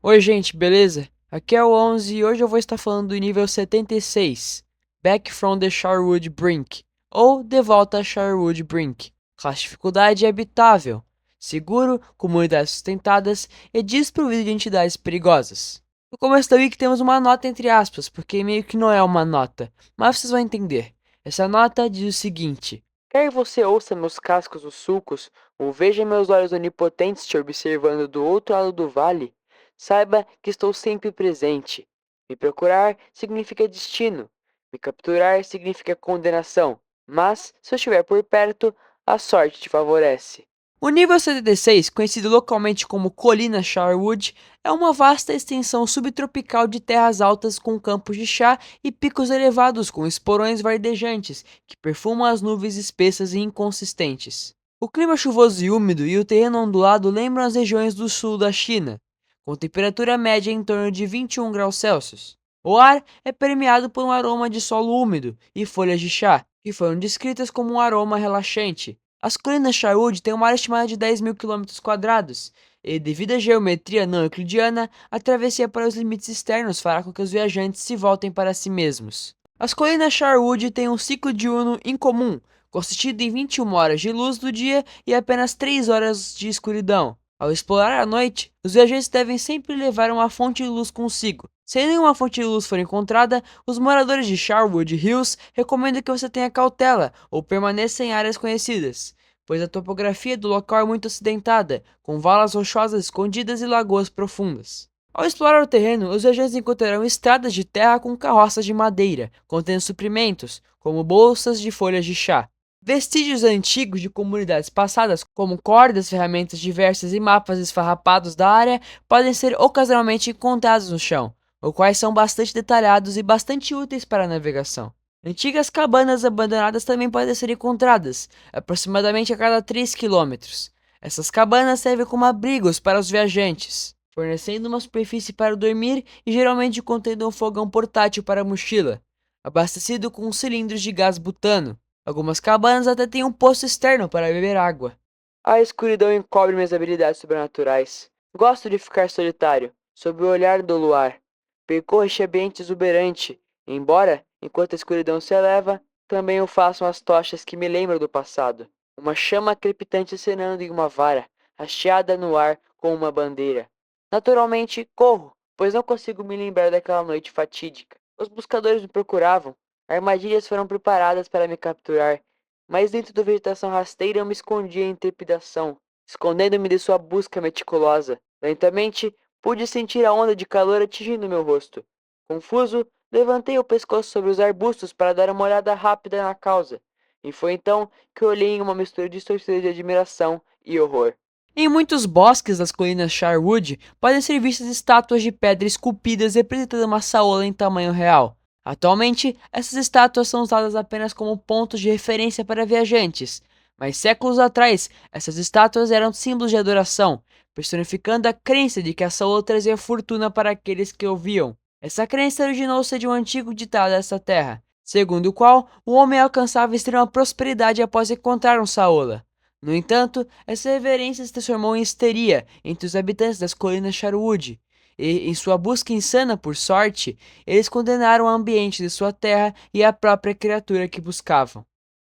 Oi, gente, beleza? Aqui é o 11 e hoje eu vou estar falando do nível 76, Back from the Sherwood Brink, ou De Volta a Sherwood Brink. Classe de dificuldade habitável, seguro, comunidades sustentadas e desprovido de entidades perigosas. No começo da wiki temos uma nota entre aspas, porque meio que não é uma nota, mas vocês vão entender. Essa nota diz o seguinte: quer você ouça meus cascos os sulcos, ou veja meus olhos onipotentes te observando do outro lado do vale, saiba que estou sempre presente. Me procurar significa destino. Me capturar significa condenação. Mas, se eu estiver por perto, a sorte te favorece. O nível 76, conhecido localmente como Colina Sherwood, é uma vasta extensão subtropical de terras altas com campos de chá e picos elevados com esporões verdejantes que perfumam as nuvens espessas e inconsistentes. O clima chuvoso e úmido e o terreno ondulado lembram as regiões do sul da China, com temperatura média em torno de 21 graus Celsius. O ar é permeado por um aroma de solo úmido e folhas de chá, que foram descritas como um aroma relaxante. As colinas Sherwood têm uma área estimada de 10.000 km², e, devido à geometria não euclidiana, a travessia para os limites externos fará com que os viajantes se voltem para si mesmos. As colinas Sherwood têm um ciclo diurno incomum, consistido em 21 horas de luz do dia e apenas 3 horas de escuridão. Ao explorar a noite, os viajantes devem sempre levar uma fonte de luz consigo. Se nenhuma fonte de luz for encontrada, os moradores de Sherwood Hills recomendam que você tenha cautela ou permaneça em áreas conhecidas, pois a topografia do local é muito acidentada, com valas rochosas escondidas e lagoas profundas. Ao explorar o terreno, os viajantes encontrarão estradas de terra com carroças de madeira, contendo suprimentos, como bolsas de folhas de chá. Vestígios antigos de comunidades passadas, como cordas, ferramentas diversas e mapas esfarrapados da área, podem ser ocasionalmente encontrados no chão, os quais são bastante detalhados e bastante úteis para a navegação. Antigas cabanas abandonadas também podem ser encontradas, aproximadamente a cada 3 quilômetros. Essas cabanas servem como abrigos para os viajantes, fornecendo uma superfície para dormir e geralmente contendo um fogão portátil para a mochila, abastecido com cilindros de gás butano. Algumas cabanas até têm um poço externo para beber água. A escuridão encobre minhas habilidades sobrenaturais. Gosto de ficar solitário, sob o olhar do luar. Percorro este ambiente exuberante, embora, enquanto a escuridão se eleva, também o façam as tochas que me lembram do passado. Uma chama crepitante acenando em uma vara, hasteada no ar com uma bandeira. Naturalmente, corro, pois não consigo me lembrar daquela noite fatídica. Os buscadores me procuravam. Armadilhas foram preparadas para me capturar, mas dentro da vegetação rasteira eu me escondi em trepidação, escondendo-me de sua busca meticulosa. Lentamente, pude sentir a onda de calor atingindo meu rosto. Confuso, levantei o pescoço sobre os arbustos para dar uma olhada rápida na causa, e foi então que olhei em uma mistura distorcida de admiração e horror. Em muitos bosques das colinas Sherwood podem ser vistas estátuas de pedra esculpidas representando uma saola em tamanho real. Atualmente, essas estátuas são usadas apenas como pontos de referência para viajantes, mas séculos atrás, essas estátuas eram símbolos de adoração, personificando a crença de que a saola trazia fortuna para aqueles que ouviam. Essa crença originou-se de um antigo ditado dessa terra, segundo o qual o homem alcançava extrema prosperidade após encontrar um saola. No entanto, essa reverência se transformou em histeria entre os habitantes das colinas Sherwood, e, em sua busca insana por sorte, eles condenaram o ambiente de sua terra e a própria criatura que buscavam.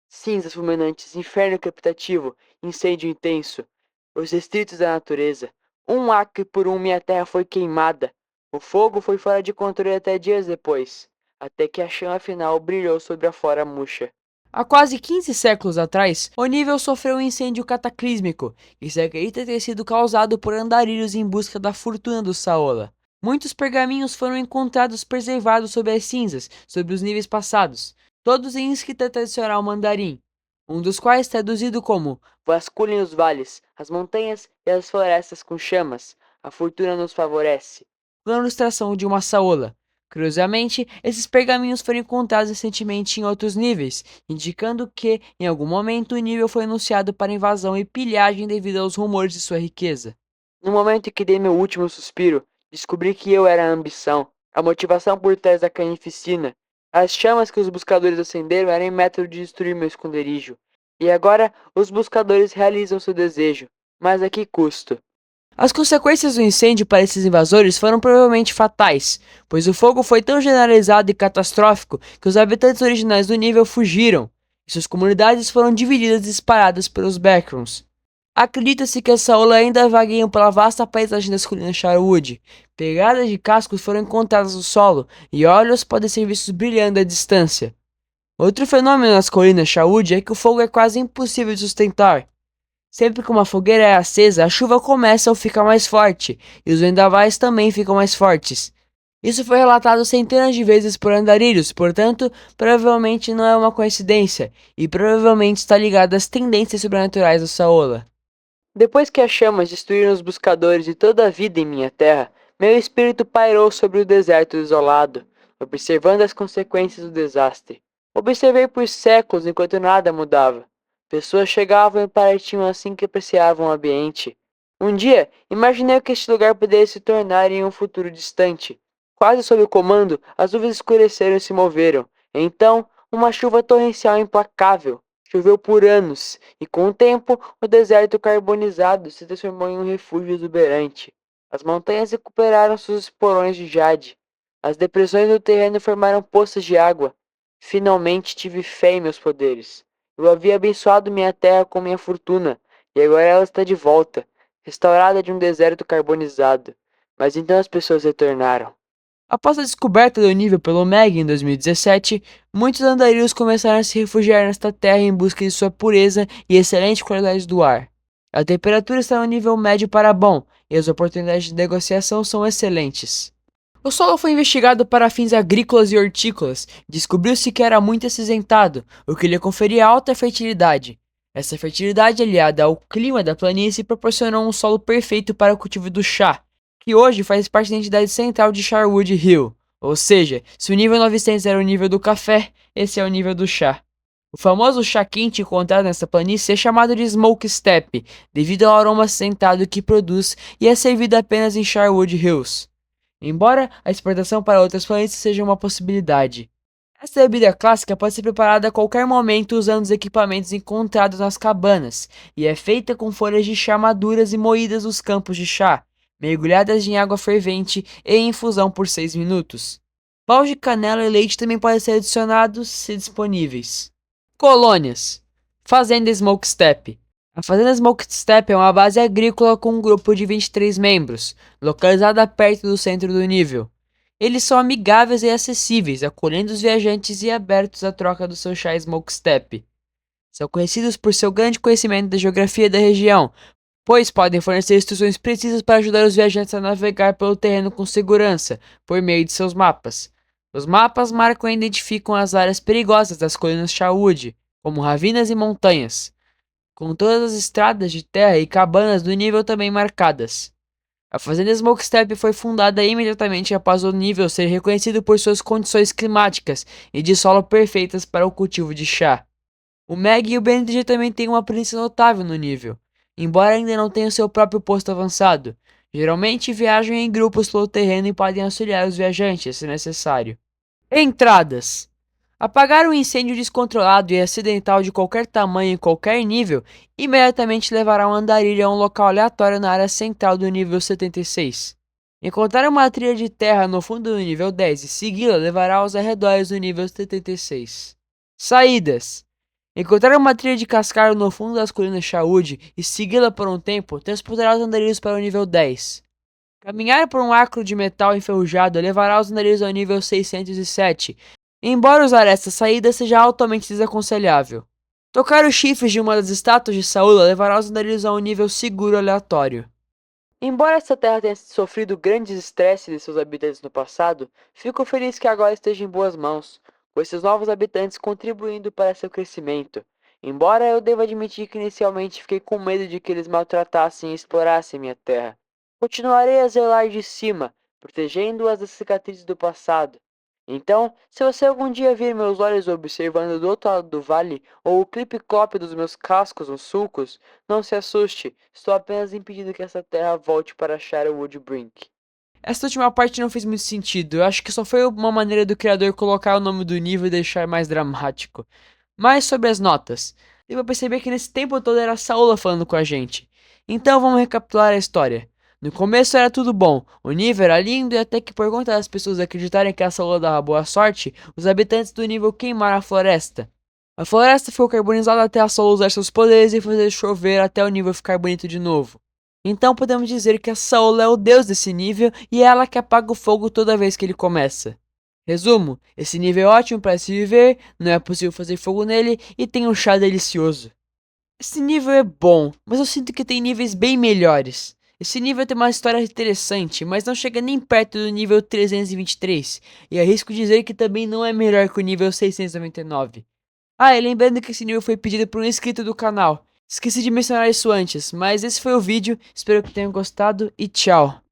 Cinzas fulminantes, inferno crepitativo, incêndio intenso, os restritos da natureza. Um acre por um minha terra foi queimada. O fogo foi fora de controle até dias depois, até que a chama final brilhou sobre a flora murcha. Há quase 15 séculos atrás, o nível sofreu um incêndio cataclísmico, que se acredita ter sido causado por andarilhos em busca da fortuna do Saola. Muitos pergaminhos foram encontrados preservados sob as cinzas, sobre os níveis passados, todos em escrita tradicional mandarim, um dos quais traduzido como vasculhem os vales, as montanhas e as florestas com chamas, a fortuna nos favorece, com a ilustração de uma saola. Curiosamente, esses pergaminhos foram encontrados recentemente em outros níveis, indicando que, em algum momento, o nível foi anunciado para invasão e pilhagem devido aos rumores de sua riqueza. No momento em que dei meu último suspiro, descobri que eu era a ambição, a motivação por trás da carnificina. As chamas que os buscadores acenderam eram método de destruir meu esconderijo. E agora os buscadores realizam seu desejo, mas a que custo? As consequências do incêndio para esses invasores foram provavelmente fatais, pois o fogo foi tão generalizado e catastrófico que os habitantes originais do nível fugiram, e suas comunidades foram divididas e espalhadas pelos Backrooms. Acredita-se que as Saola ainda vagueiam pela vasta paisagem das colinas Sharwood. Pegadas de cascos foram encontradas no solo, e olhos podem ser vistos brilhando à distância. Outro fenômeno nas colinas Sharwood é que o fogo é quase impossível de sustentar. Sempre que uma fogueira é acesa, a chuva começa a ficar mais forte, e os vendavais também ficam mais fortes. Isso foi relatado centenas de vezes por andarilhos, portanto, provavelmente não é uma coincidência, e provavelmente está ligado às tendências sobrenaturais do Saola. Depois que as chamas destruíram os buscadores de toda a vida em minha terra, meu espírito pairou sobre o deserto desolado, observando as consequências do desastre. Observei por séculos enquanto nada mudava. Pessoas chegavam e partiam assim que apreciavam o ambiente. Um dia, imaginei que este lugar poderia se tornar em um futuro distante. Quase sob o comando, as nuvens escureceram e se moveram. Então, uma chuva torrencial implacável. Choveu por anos, e com o tempo, o deserto carbonizado se transformou em um refúgio exuberante. As montanhas recuperaram seus esporões de jade. As depressões no terreno formaram poças de água. Finalmente tive fé em meus poderes. Eu havia abençoado minha terra com minha fortuna, e agora ela está de volta, restaurada de um deserto carbonizado. Mas então as pessoas retornaram. Após a descoberta do nível pelo MEG em 2017, muitos andarilhos começaram a se refugiar nesta terra em busca de sua pureza e excelente qualidade do ar. A temperatura está no nível médio para bom, e as oportunidades de negociação são excelentes. O solo foi investigado para fins agrícolas e hortícolas. Descobriu-se que era muito acinzentado, o que lhe conferia alta fertilidade. Essa fertilidade, aliada ao clima da planície, proporcionou um solo perfeito para o cultivo do chá, que hoje faz parte da entidade central de Sharwood Hill. Ou seja, se o nível 900 era o nível do café, esse é o nível do chá. O famoso chá quente encontrado nessa planície é chamado de Smoke Steppe, devido ao aroma acinzentado que produz e é servido apenas em Sharwood Hills. Embora a exportação para outras planícies seja uma possibilidade. Esta bebida clássica pode ser preparada a qualquer momento usando os equipamentos encontrados nas cabanas, e é feita com folhas de chá maduras e moídas dos campos de chá, mergulhadas em água fervente e em infusão por 6 minutos. Paus de canela e leite também podem ser adicionados se disponíveis. Colônias. Fazenda Smoke Steppe. A Fazenda Smoke Steppe é uma base agrícola com um grupo de 23 membros, localizada perto do centro do nível. Eles são amigáveis e acessíveis, acolhendo os viajantes e abertos à troca do seu chá Smoke Steppe. São conhecidos por seu grande conhecimento da geografia da região, pois podem fornecer instruções precisas para ajudar os viajantes a navegar pelo terreno com segurança, por meio de seus mapas. Os mapas marcam e identificam as áreas perigosas das colinas Sharwood, como ravinas e montanhas, com todas as estradas de terra e cabanas do nível também marcadas. A Fazenda Smoke Steppe foi fundada imediatamente após o nível ser reconhecido por suas condições climáticas e de solo perfeitas para o cultivo de chá. O MEG e o BNTG também têm uma presença notável no nível, embora ainda não tenham seu próprio posto avançado. Geralmente viajam em grupos pelo terreno e podem auxiliar os viajantes, se necessário. Entradas. Apagar um incêndio descontrolado e acidental de qualquer tamanho e qualquer nível imediatamente levará um andarilho a um local aleatório na área central do nível 76. Encontrar uma trilha de terra no fundo do nível 10 e segui-la levará aos arredores do nível 76. Saídas. Encontrar uma trilha de cascalho no fundo das colinas Sharwood e segui-la por um tempo transportará os andarilhos para o nível 10. Caminhar por um arco de metal enferrujado levará os andarilhos ao nível 607, embora usar essa saída seja altamente desaconselhável. Tocar os chifres de uma das estátuas de Saúl levará os andarilhos a um nível seguro aleatório. Embora essa terra tenha sofrido grandes estresses de seus habitantes no passado, fico feliz que agora esteja em boas mãos, com esses novos habitantes contribuindo para seu crescimento. Embora eu deva admitir que inicialmente fiquei com medo de que eles maltratassem e explorassem minha terra. Continuarei a zelar de cima, protegendo-as das cicatrizes do passado. Então, se você algum dia vir meus olhos observando do outro lado do vale, ou o clipe-clop dos meus cascos nos sulcos, não se assuste, estou apenas impedindo que essa terra volte para Sharwood Brink. Essa última parte não fez muito sentido, eu acho que só foi uma maneira do criador colocar o nome do nível e deixar mais dramático. Mas sobre as notas, deu pra perceber que nesse tempo todo era a Saola falando com a gente. Então vamos recapitular a história. No começo era tudo bom, o nível era lindo e até que por conta das pessoas acreditarem que a Saúl dava boa sorte, os habitantes do nível queimaram a floresta. A floresta ficou carbonizada até a Saúl usar seus poderes e fazer chover até o nível ficar bonito de novo. Então podemos dizer que a Saúl é o deus desse nível e é ela que apaga o fogo toda vez que ele começa. Resumo, esse nível é ótimo para se viver, não é possível fazer fogo nele e tem um chá delicioso. Esse nível é bom, mas eu sinto que tem níveis bem melhores. Esse nível tem uma história interessante, mas não chega nem perto do nível 323, e arrisco dizer que também não é melhor que o nível 699. Ah, e lembrando que esse nível foi pedido por um inscrito do canal. Esqueci de mencionar isso antes, mas esse foi o vídeo, espero que tenham gostado e tchau!